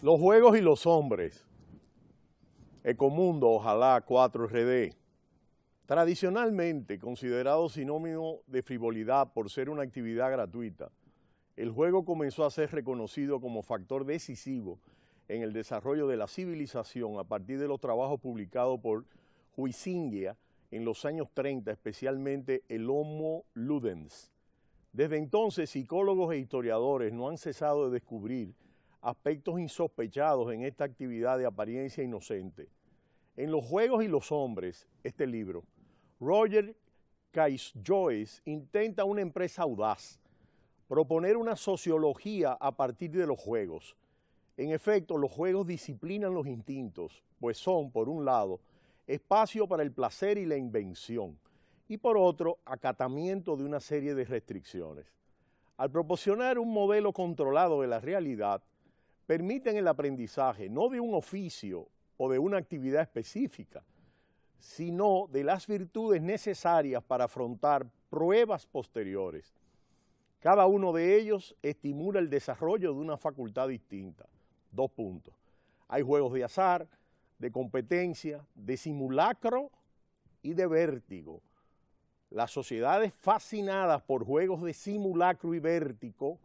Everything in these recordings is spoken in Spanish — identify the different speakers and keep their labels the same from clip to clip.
Speaker 1: Los juegos y los hombres. Ecomundo, ojalá 4RD. Tradicionalmente considerado sinónimo de frivolidad por ser una actividad gratuita, el juego comenzó a ser reconocido como factor decisivo en el desarrollo de la civilización a partir de los trabajos publicados por Huizinga en los años 30, especialmente el Homo Ludens. Desde entonces, psicólogos e historiadores no han cesado de descubrir aspectos insospechados en esta actividad de apariencia inocente. En Los juegos y los hombres, este libro, Roger Caillois intenta una empresa audaz, proponer una sociología a partir de los juegos. En efecto, los juegos disciplinan los instintos, pues son, por un lado, espacio para el placer y la invención, y por otro, acatamiento de una serie de restricciones. Al proporcionar un modelo controlado de la realidad, permiten el aprendizaje no de un oficio o de una actividad específica, sino de las virtudes necesarias para afrontar pruebas posteriores. Cada uno de ellos estimula el desarrollo de una facultad distinta. 2 puntos. Hay juegos de azar, de competencia, de simulacro y de vértigo. Las sociedades fascinadas por juegos de simulacro y vértigo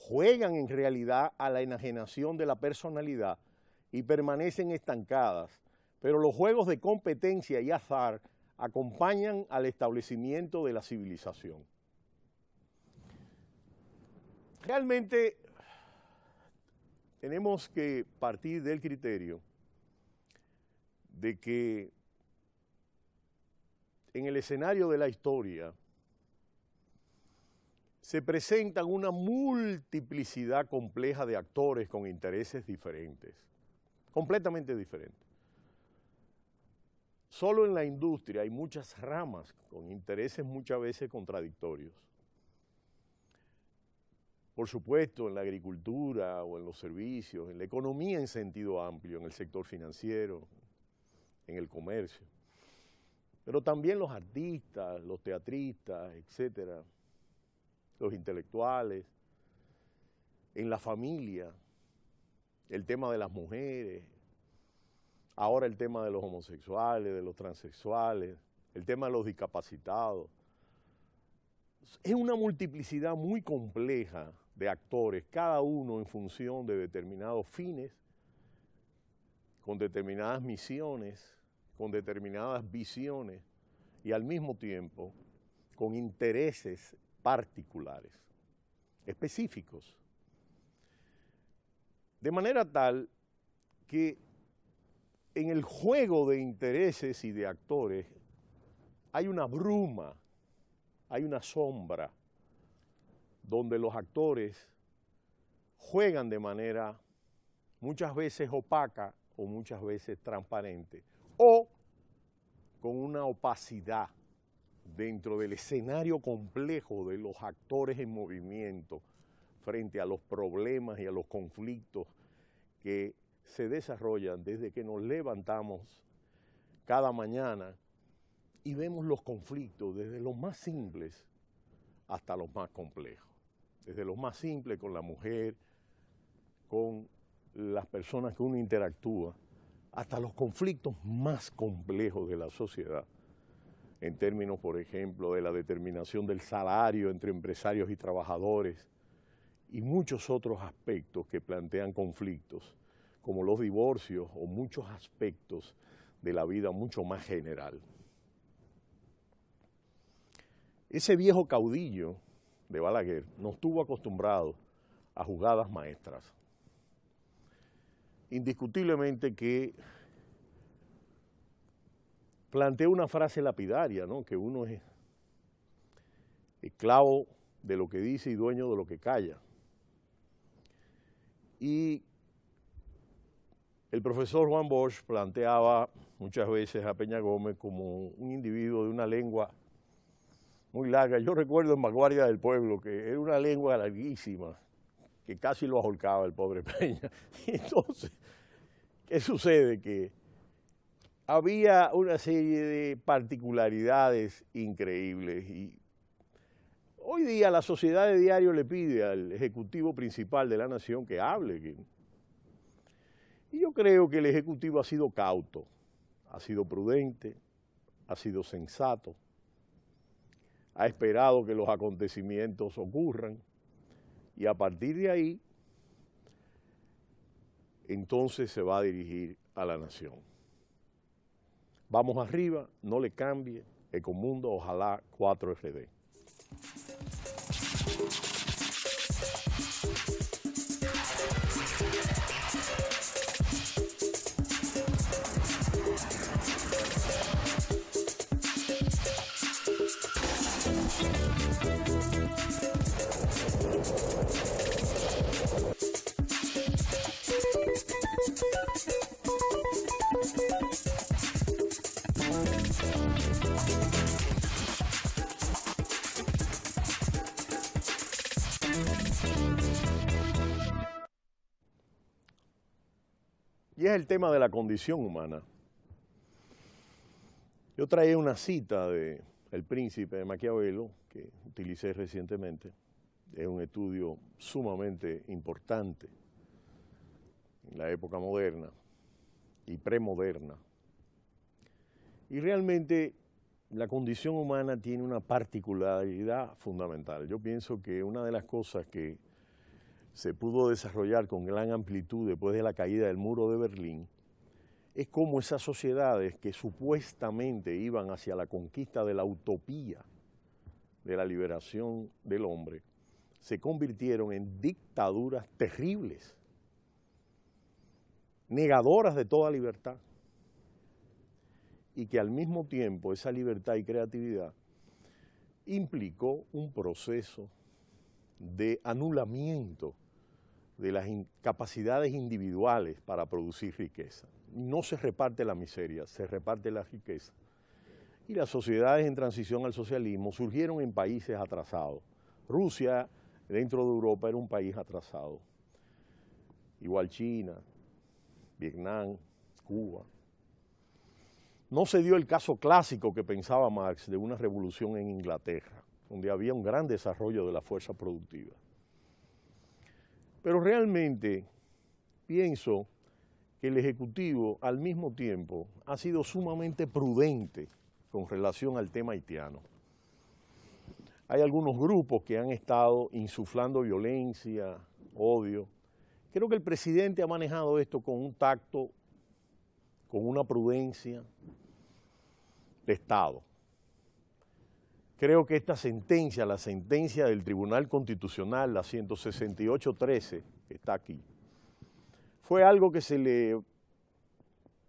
Speaker 1: juegan en realidad a la enajenación de la personalidad y permanecen estancadas, pero los juegos de competencia y azar acompañan al establecimiento de la civilización. Realmente tenemos que partir del criterio de que en el escenario de la historia se presentan una multiplicidad compleja de actores con intereses diferentes, completamente diferentes. Solo en la industria hay muchas ramas con intereses muchas veces contradictorios. Por supuesto, en la agricultura o en los servicios, en la economía en sentido amplio, en el sector financiero, en el comercio. Pero también los artistas, los teatristas, etcétera, los intelectuales, en la familia, el tema de las mujeres, ahora el tema de los homosexuales, de los transexuales, el tema de los discapacitados. Es una multiplicidad muy compleja de actores, cada uno en función de determinados fines, con determinadas misiones, con determinadas visiones y al mismo tiempo con intereses particulares, específicos. De manera tal que en el juego de intereses y de actores hay una bruma, hay una sombra, donde los actores juegan de manera muchas veces opaca o muchas veces transparente, o con una opacidad dentro del escenario complejo de los actores en movimiento frente a los problemas y a los conflictos que se desarrollan desde que nos levantamos cada mañana y vemos los conflictos desde los más simples hasta los más complejos. Desde los más simples con la mujer, con las personas que uno interactúa, hasta los conflictos más complejos de la sociedad, en términos, por ejemplo, de la determinación del salario entre empresarios y trabajadores, y muchos otros aspectos que plantean conflictos, como los divorcios o muchos aspectos de la vida mucho más general. Ese viejo caudillo de Balaguer nos tuvo acostumbrados a jugadas maestras. Indiscutiblemente que plantea una frase lapidaria, ¿no? Que uno es esclavo de lo que dice y dueño de lo que calla. Y el profesor Juan Bosch planteaba muchas veces a Peña Gómez como un individuo de una lengua muy larga. Yo recuerdo en Vanguardia del Pueblo que era una lengua larguísima, que casi lo ahorcaba el pobre Peña. Y entonces, ¿qué sucede? Que había una serie de particularidades increíbles y hoy día la sociedad de diario le pide al ejecutivo principal de la nación que hable, Y yo creo que el Ejecutivo ha sido cauto, ha sido prudente, ha sido sensato, ha esperado que los acontecimientos ocurran y a partir de ahí, entonces se va a dirigir a la nación. Vamos arriba, no le cambie, Ecomundo, ojalá 4RD. Y es el tema de la condición humana. Yo traía una cita de El Príncipe de Maquiavelo, que utilicé recientemente. Es un estudio sumamente importante en la época moderna y premoderna. Y realmente la condición humana tiene una particularidad fundamental. Yo pienso que una de las cosas que se pudo desarrollar con gran amplitud después de la caída del muro de Berlín, es cómo esas sociedades que supuestamente iban hacia la conquista de la utopía de la liberación del hombre, se convirtieron en dictaduras terribles, negadoras de toda libertad, y que al mismo tiempo esa libertad y creatividad implicó un proceso de anulamiento de las capacidades individuales para producir riqueza. No se reparte la miseria, se reparte la riqueza. Y las sociedades en transición al socialismo surgieron en países atrasados. Rusia, dentro de Europa, era un país atrasado. Igual China, Vietnam, Cuba. No se dio el caso clásico que pensaba Marx de una revolución en Inglaterra, donde había un gran desarrollo de la fuerza productiva. Pero realmente pienso que el Ejecutivo al mismo tiempo ha sido sumamente prudente con relación al tema haitiano. Hay algunos grupos que han estado insuflando violencia, odio. Creo que el presidente ha manejado esto con un tacto, con una prudencia de Estado. Creo que esta sentencia, la sentencia del Tribunal Constitucional, la 168-13, que está aquí, fue algo que se le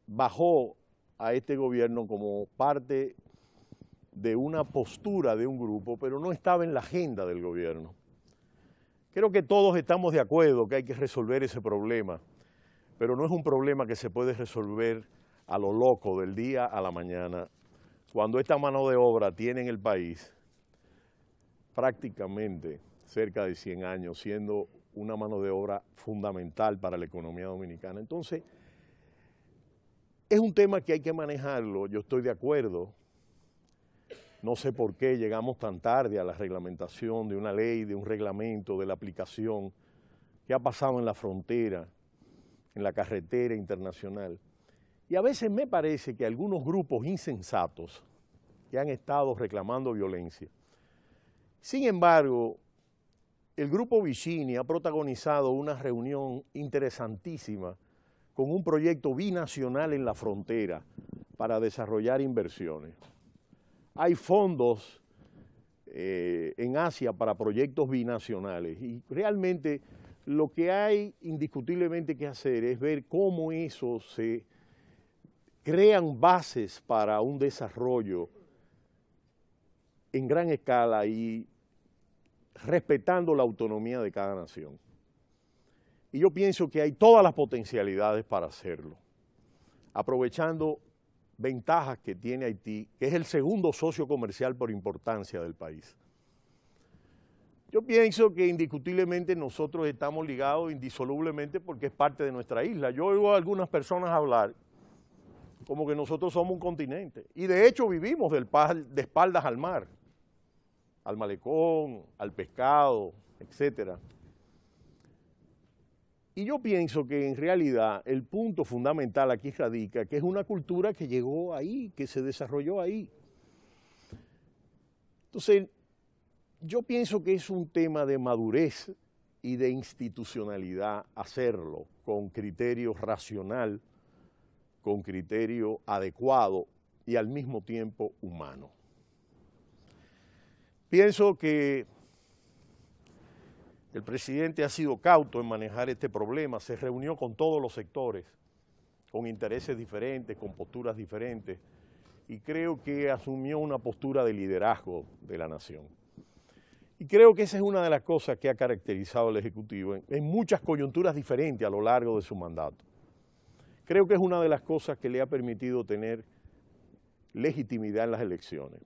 Speaker 1: bajó a este gobierno como parte de una postura de un grupo, pero no estaba en la agenda del gobierno. Creo que todos estamos de acuerdo que hay que resolver ese problema, pero no es un problema que se puede resolver a lo loco del día a la mañana, cuando esta mano de obra tiene en el país prácticamente cerca de 100 años, siendo una mano de obra fundamental para la economía dominicana. Entonces, es un tema que hay que manejarlo, yo estoy de acuerdo. No sé por qué llegamos tan tarde a la reglamentación de una ley, de un reglamento, de la aplicación. ¿Qué ha pasado en la frontera, en la carretera internacional? Y a veces me parece que algunos grupos insensatos que han estado reclamando violencia. Sin embargo, el Grupo Vicini ha protagonizado una reunión interesantísima con un proyecto binacional en la frontera para desarrollar inversiones. Hay fondos en Asia para proyectos binacionales y realmente lo que hay indiscutiblemente que hacer es ver cómo eso se crean bases para un desarrollo en gran escala y respetando la autonomía de cada nación. Y yo pienso que hay todas las potencialidades para hacerlo, aprovechando ventajas que tiene Haití, que es el segundo socio comercial por importancia del país. Yo pienso que indiscutiblemente nosotros estamos ligados indisolublemente porque es parte de nuestra isla. Yo oigo a algunas personas hablar como que nosotros somos un continente. Y de hecho vivimos de espaldas al mar, al malecón, al pescado, etc. Y yo pienso que en realidad el punto fundamental aquí radica que es una cultura que llegó ahí, que se desarrolló ahí. Entonces, yo pienso que es un tema de madurez y de institucionalidad hacerlo con criterio racional, con criterio adecuado y al mismo tiempo humano. Pienso que el presidente ha sido cauto en manejar este problema, se reunió con todos los sectores, con intereses diferentes, con posturas diferentes, y creo que asumió una postura de liderazgo de la nación. Y creo que esa es una de las cosas que ha caracterizado al Ejecutivo en muchas coyunturas diferentes a lo largo de su mandato. Creo que es una de las cosas que le ha permitido tener legitimidad en las elecciones,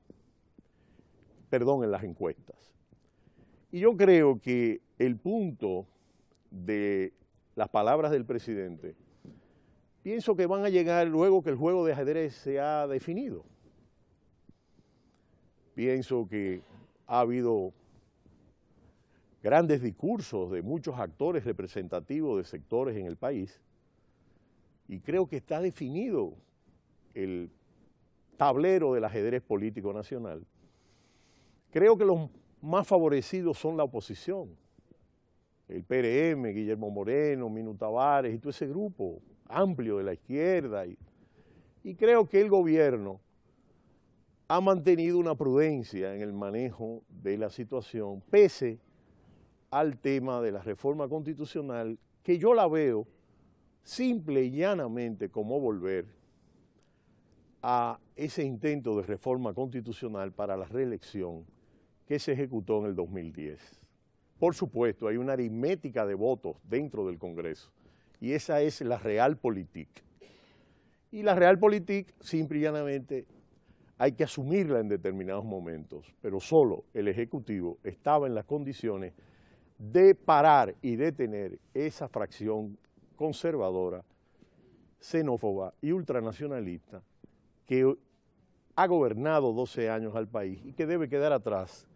Speaker 1: en las encuestas. Y yo creo que el punto de las palabras del presidente, pienso que van a llegar luego que el juego de ajedrez se ha definido. Pienso que ha habido grandes discursos de muchos actores representativos de sectores en el país y creo que está definido el tablero del ajedrez político nacional. Creo que los más favorecidos son la oposición, el PRM, Guillermo Moreno, Minu Tavares y todo ese grupo amplio de la izquierda. Y creo que el gobierno ha mantenido una prudencia en el manejo de la situación, pese al tema de la reforma constitucional, que yo la veo simple y llanamente como volver a ese intento de reforma constitucional para la reelección que se ejecutó en el 2010. Por supuesto, hay una aritmética de votos dentro del Congreso y esa es la realpolitik. Y la realpolitik, simple y llanamente, hay que asumirla en determinados momentos, pero solo el Ejecutivo estaba en las condiciones de parar y detener esa fracción conservadora, xenófoba y ultranacionalista que ha gobernado 12 años al país y que debe quedar atrás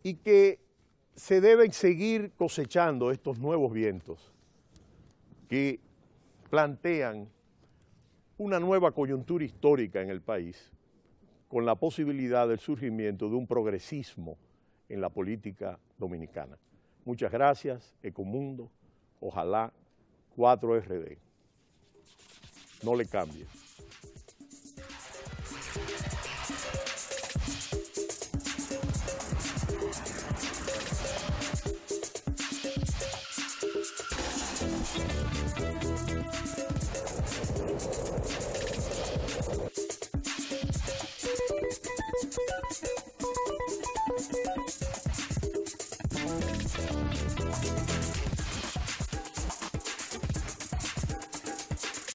Speaker 1: y que se deben seguir cosechando estos nuevos vientos que plantean una nueva coyuntura histórica en el país con la posibilidad del surgimiento de un progresismo en la política dominicana. Muchas gracias, Ecomundo, ojalá 4RD. No le cambie.